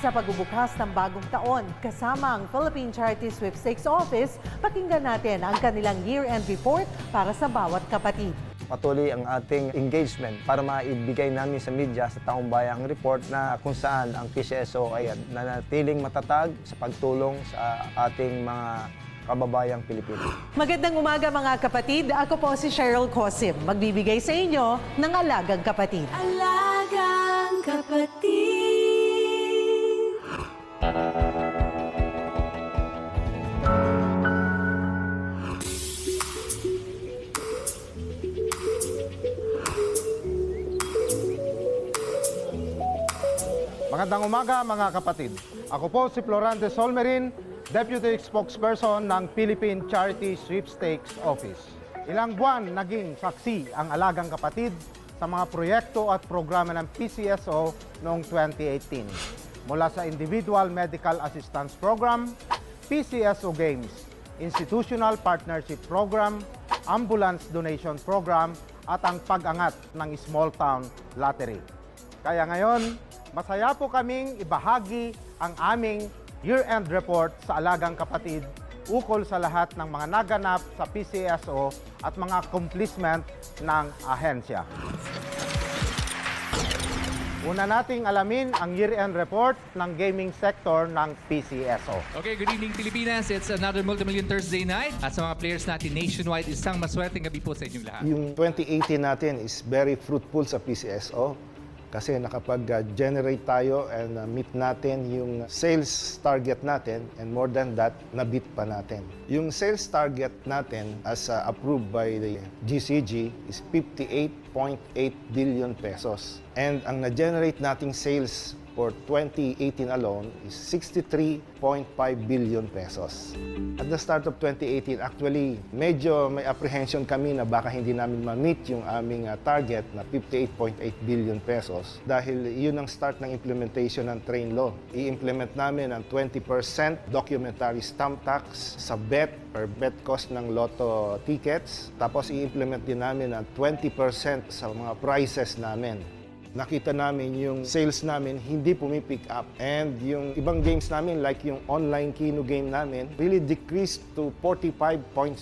sa pagbubukas ng bagong taon. Kasama ang Philippine Charity Sweepstakes Office, pakinggan natin ang kanilang year-end report para sa bawat kapatid. Patuloy ang ating engagement para maibigay namin sa media sa taong bayang report na kung saan ang PCSO ay nanatiling matatag sa pagtulong sa ating mga kababayang Pilipino. Magandang umaga mga kapatid. Ako po si Cheryl Cosim. Magbibigay sa inyo ng Alagang Kapatid. Alagang Kapatid. Magandang umaga mga kapatid. Ako po si Florante Solmerin, Deputy Spokesperson ng Philippine Charity Sweepstakes Office. Ilang buwan naging saksi ang Alagang Kapatid sa mga proyekto at programa ng PCSO noong 2018. Mula sa Individual Medical Assistance Program, PCSO Games, Institutional Partnership Program, Ambulance Donation Program at ang pag-angat ng Small Town Lottery. Kaya ngayon, masaya po kaming ibahagi ang aming year-end report sa Alagang Kapatid ukol sa lahat ng mga naganap sa PCSO at mga accomplishment ng ahensya. Una nating alamin ang year-end report ng gaming sector ng PCSO. Okay, good evening Pilipinas. It's another Multimillion Thursday night. At sa mga players natin nationwide, isang maswerteng gabi po sa inyong lahat. Yung 2018 natin is very fruitful sa PCSO. Kasi nakapag-generate tayo and meet natin yung sales target natin, and more than that, na-beat pa natin. Yung sales target natin as approved by the GCG is 58.8 billion pesos. And ang na-generate nating sales for 2018 alone is 63.5 billion pesos. At the start of 2018, actually, medyo may apprehension kami na baka hindi namin ma-meet yung aming target na 58.8 billion pesos dahil yun ang start ng implementation ng train law. I-implement namin ang 20% documentary stamp tax sa bet per bet cost ng lotto tickets. Tapos i-implement din namin ang 20% sa mga prices namin. Nakita namin yung sales namin hindi pumipick up, and yung ibang games namin like yung online kino game namin really decreased to 45.6%.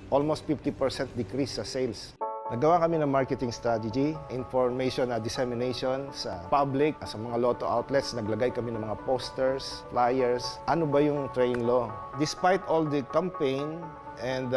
Almost 50% decrease sa sales. Nagawa kami ng marketing strategy, information dissemination sa public, sa mga lotto outlets. Naglagay kami ng mga posters, flyers. Ano ba yung train law? Despite all the campaign and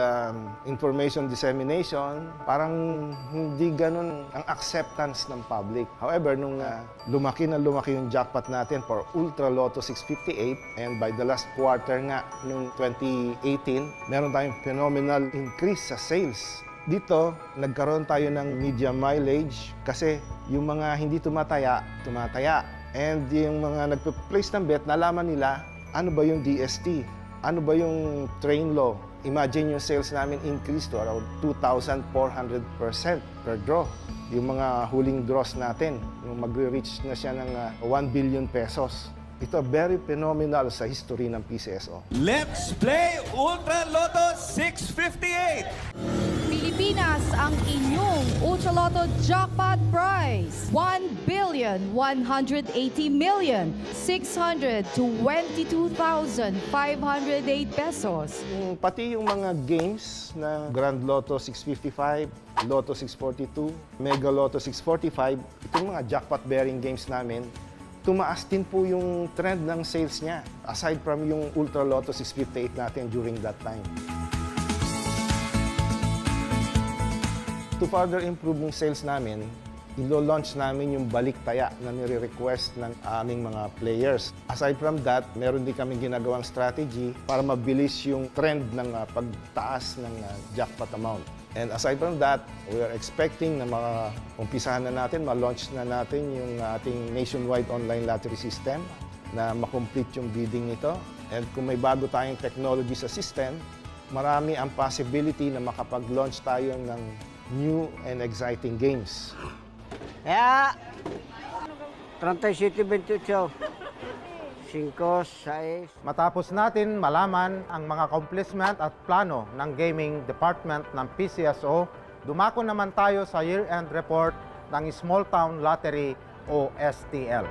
information dissemination, parang hindi ganun ang acceptance ng public. However, nung lumaki yung jackpot natin for Ultra Lotto 658, and by the last quarter nga nung 2018, meron tayong phenomenal increase sa sales. Dito, nagkaroon tayo ng media mileage kasi yung mga hindi tumataya. And yung mga nagpa-place ng bet, nalaman nila ano ba yung DST, ano ba yung train law. Imagine yung sales namin increase to around 2,400% per draw. Yung mga huling draws natin, yung magre-reach na siya ng 1 billion pesos. Ito very phenomenal sa history ng PCSO. Let's play Ultra Lotto 658! Pilipinas ang inyong Ultra Lotto Jackpot Prize. 1,180,622,508 pesos. Pati yung mga games na Grand Lotto 655, Lotto 642, Mega Lotto 645, itong mga jackpot-bearing games namin, tumaas din po yung trend ng sales niya, aside from yung Ultra Lotto 658 natin during that time. To further improve yung sales namin, ilo-launch namin yung balik-taya na nire-request ng aming mga players. Aside from that, meron din kami ginagawang strategy para mabilis yung trend ng pagtaas ng jackpot amount. And aside from that, we are expecting na umpisahan na natin, ma-launch na natin yung ating nationwide online lottery system na makomplete yung bidding nito. And kung may bago tayong technology sa system, marami ang possibility na makapag-launch tayo ng new and exciting games. Kaya, 37-28. 5, 6. Matapos natin malaman ang mga accomplishment at plano ng gaming department ng PCSO, dumako naman tayo sa year-end report ng Small Town Lottery o STL.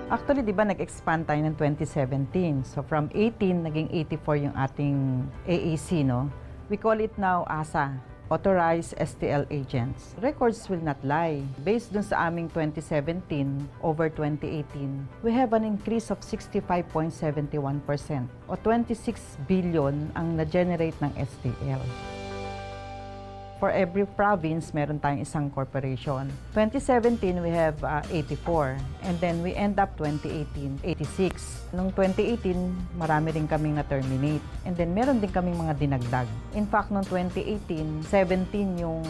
Actually, di ba nag-expand tayo ng 2017. So from 18, naging 84 yung ating AAC, no? We call it now ASA, Authorized STL Agents. Records will not lie. Based dun sa aming 2017 over 2018, we have an increase of 65.71% o 26 billion ang na-generate ng STL. For every province, meron tayong isang corporation. 2017, we have 84. And then we end up 2018, 86. Noong 2018, marami rin kaming na-terminate. And then meron din kaming mga dinagdag. In fact, noong 2018, 17 yung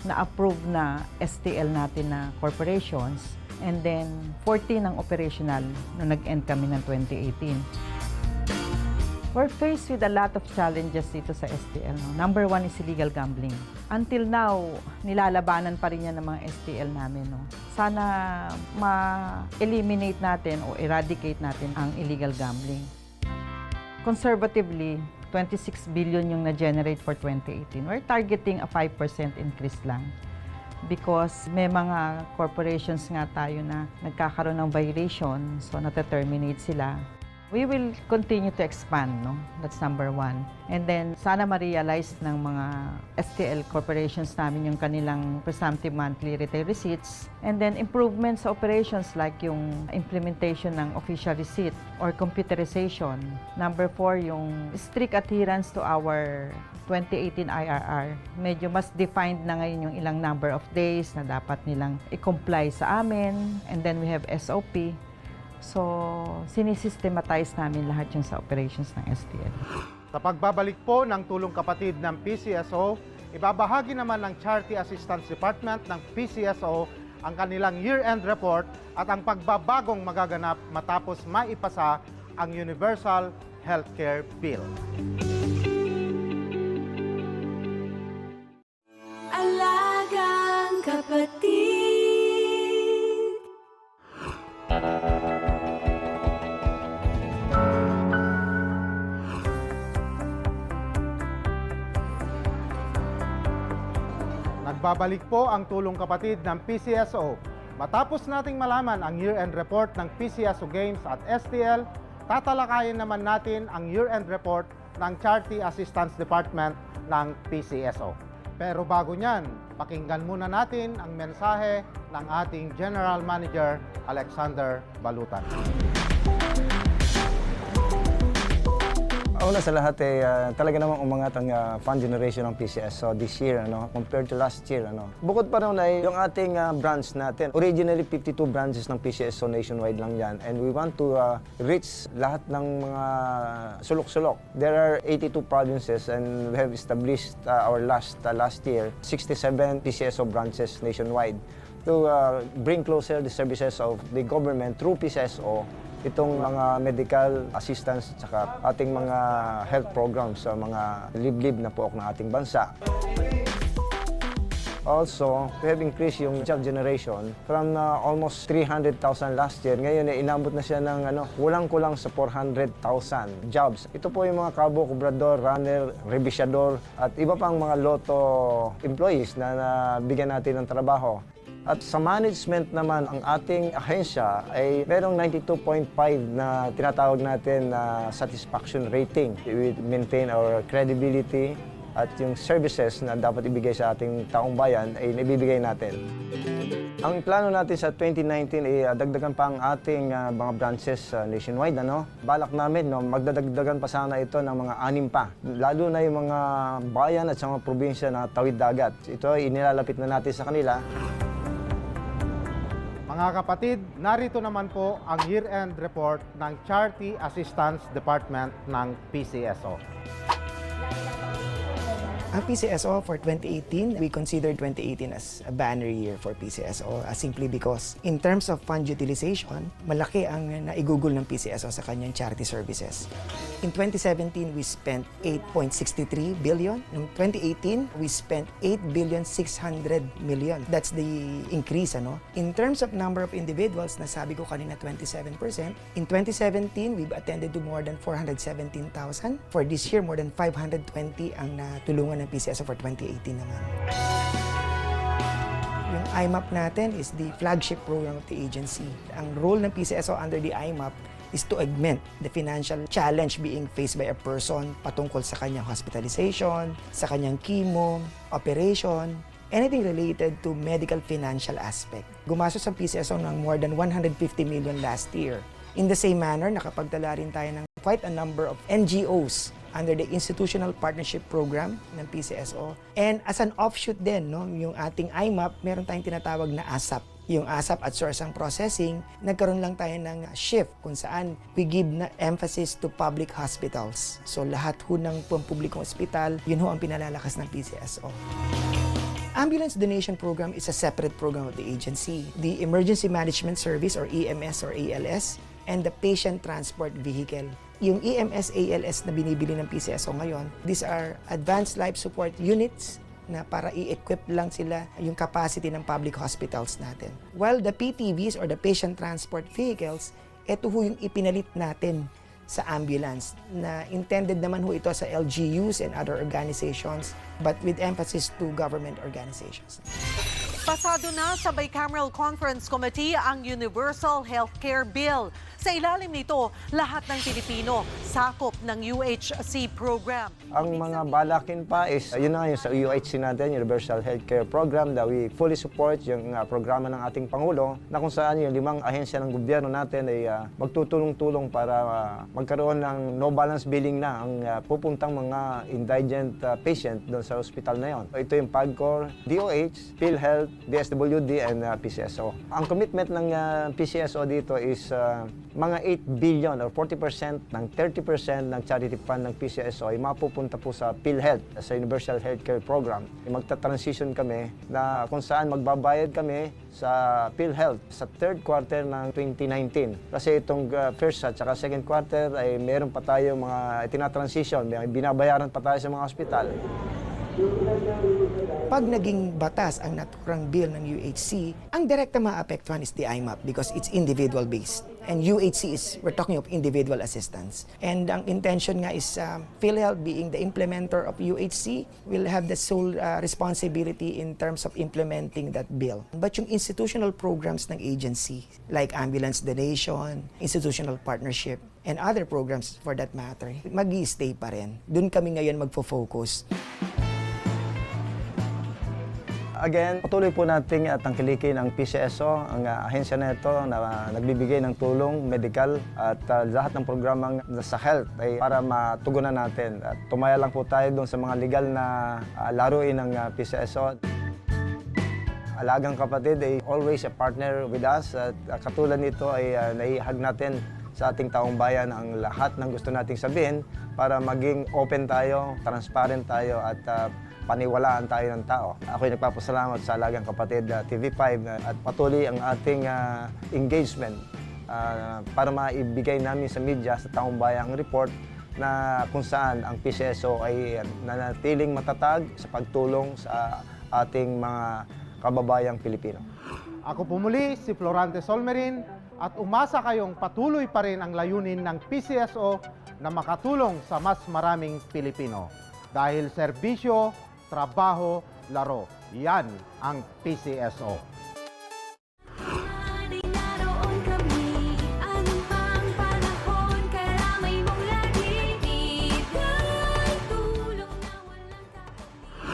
na-approve na STL natin na corporations. And then 14 ang operational nung nag-end kami ng 2018. We're faced with a lot of challenges dito sa STL. No? Number one is illegal gambling. Until now, nilalabanan pa rin yan ng mga STL namin. No? Sana ma-eliminate natin o eradicate natin ang illegal gambling. Conservatively, 26 billion yung na-generate for 2018. We're targeting a 5% increase lang. Because may mga corporations nga tayo na nagkakaroon ng violation, so nata-terminate sila. We will continue to expand, no? That's number one. And then, sana ma-realize ng mga STL corporations namin yung kanilang presumptive monthly retail receipts. And then, improvements sa operations like yung implementation ng official receipt or computerization. Number 4, yung strict adherence to our 2018 IRR. Medyo mas defined na ngayon yung ilang number of days na dapat nilang i-comply sa amin. And then, we have SOP. So, sinisystematize namin lahat yung sa operations ng STL. Sa pagbabalik po ng tulong kapatid ng PCSO, ibabahagi naman ng Charity Assistance Department ng PCSO ang kanilang year-end report at ang pagbabagong magaganap matapos maipasa ang Universal Healthcare Bill. Alagang kapatid. Nagbabalik po ang tulong kapatid ng PCSO. Matapos nating malaman ang year-end report ng PCSO Games at STL, tatalakayin naman natin ang year-end report ng Charity Assistance Department ng PCSO. Pero bago niyan, pakinggan muna natin ang mensahe ng ating General Manager, Alexander Balutan. Una sa lahat, talaga namang umangat ang fund generation ng PCSO this year compared to last year. Bukod pa rin ay yung ating branch natin. Originally, 52 branches ng PCSO nationwide lang yan. And we want to reach lahat ng mga sulok-sulok. There are 82 provinces and we have established our last year, 67 PCSO branches nationwide to bring closer the services of the government through PCSO, itong mga medical assistance at saka ating mga health programs sa mga liblib na pook ng ating bansa. Also, we have increased yung job generation from almost 300,000 last year. Ngayon, inabot na siya ng kulang-kulang sa 400,000 jobs. Ito po yung mga kabo, kubrador, runner, revisyador at iba pang mga loto employees na nabigyan natin ng trabaho. At sa management naman, ang ating ahensya ay merong 92.5 na tinatawag natin na satisfaction rating. We maintain our credibility at yung services na dapat ibigay sa ating taong bayan ay nabibigay natin. Ang plano natin sa 2019 ay dagdagan pa ang ating mga branches nationwide. Balak namin, magdadagdagan pa sana ito ng mga 6 pa. Lalo na yung mga bayan at sa mga probinsya na tawid dagat. Ito ay inilalapit na natin sa kanila. Mga kapatid, narito naman po ang year-end report ng Charity Assistance Department ng PCSO. Ang PCSO for 2018, we consider 2018 as a banner year for PCSO simply because in terms of fund utilization, malaki ang naigugol ng PCSO sa kanyang charity services. In 2017, we spent 8.63 billion. In 2018, we spent 8,600 million. That's the increase. In terms of number of individuals, nasabi ko kanina 27%. In 2017, we've attended to more than 417,000. For this year, more than 520 ang natulungan ng PCSO for 2018 naman. Yung IMAP natin is the flagship program of the agency. Ang role ng PCSO under the IMAP is to augment the financial challenge being faced by a person patungkol sa kanyang hospitalization, sa kanyang chemo, operation, anything related to medical financial aspect. Gumastos ang PCSO ng more than 150 million last year. In the same manner, nakapagtala rin tayo ng quite a number of NGOs under the Institutional Partnership Program ng PCSO. And as an offshoot din, no, yung ating IMAP, meron tayong tinatawag na ASAP. Yung ASAP at Sourcing Processing, nagkaroon lang tayo ng shift kung saan we give na emphasis to public hospitals. So lahat ho ng pampublikong ospital, yun ho ang pinalalakas ng PCSO. Ambulance Donation Program is a separate program of the agency. The Emergency Management Service or EMS or ALS and the Patient Transport Vehicle. Yung EMS, ALS na binibili ng PCSO ngayon, these are advanced life support units na para i-equip lang sila yung capacity ng public hospitals natin. While the PTVs or the Patient Transport Vehicles, ito ho yung ipinalit natin sa ambulance na intended naman ho ito sa LGUs and other organizations but with emphasis to government organizations. Pasado na sa Bicameral Conference Committee ang Universal Healthcare Bill. Sa ilalim nito, lahat ng Pilipino sakop ng UHC program. Ang mga balakin pa is, yun na yung sa UHC natin, Universal Healthcare Program, that we fully support yung programa ng ating Pangulo, na kung saan yung 5 ahensya ng gobyerno natin ay magtutulong-tulong para magkaroon ng no balance billing na ang pupuntang mga indigent patient doon sa hospital na yon. Ito yung PAGCOR, DOH, PhilHealth, DSWD, and PCSO. Ang commitment ng PCSO dito is mga 8 billion or 40% ng 30% ng charity fund ng PCSO ay mapupunta po sa PhilHealth, sa Universal Healthcare Program. Magta-transition kami na kung saan magbabayad kami sa PhilHealth sa third quarter ng 2019. Kasi itong first at saka second quarter ay meron pa tayo mga tinatransition, may binabayaran pa tayo sa mga ospital. Pag naging batas ang naturang bill ng UHC, ang direkta maapektuhan is the IMAP because it's individual-based. And UHC is, we're talking of individual assistance. And ang intention nga is PhilHealth being the implementer of UHC will have the sole responsibility in terms of implementing that bill. But yung institutional programs ng agency, like ambulance donation, institutional partnership, and other programs for that matter, mag-i-stay pa rin. Doon kami ngayon magfo-focus. Again, patuloy po nating tangkilikin ang PCSO, ang ahensya na ito na nagbibigay ng tulong, medical at lahat ng programang sa health ay para matugunan natin. At tumaya lang po tayo doon sa mga legal na laruin ng PCSO. Alagang Kapatid ay always a partner with us at katulad nito ay naihag natin sa ating taong bayan ang lahat ng gusto nating sabihin para maging open tayo, transparent tayo at paniwalaan tayo ng tao. Ako'y nagpapasalamat sa Alagang Kapatid TV5 at patuloy ang ating engagement para maibigay namin sa media, sa taong bayan ang report na kung saan ang PCSO ay nanatiling matatag sa pagtulong sa ating mga kababayang Pilipino. Ako po muli si Florante Solmerin at umasa kayong patuloy pa rin ang layunin ng PCSO na makatulong sa mas maraming Pilipino. Dahil serbisyo, trabaho, laro. Yan ang PCSO.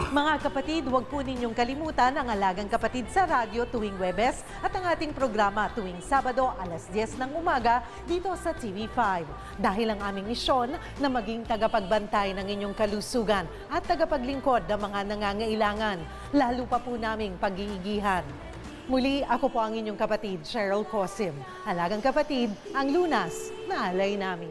Mga kapatid, huwag po ninyong kalimutan ang Alagang Kapatid sa radyo tuwing Huwebes at ang ating programa tuwing Sabado alas 10 ng umaga dito sa TV5. Dahil ang aming misyon na maging tagapagbantay ng inyong kalusugan at tagapaglingkod ng mga nangangailangan, lalo pa po naming pag-iigihan. Muli, ako po ang inyong kapatid, Cheryl Cosim. Alagang Kapatid, ang lunas na alay namin.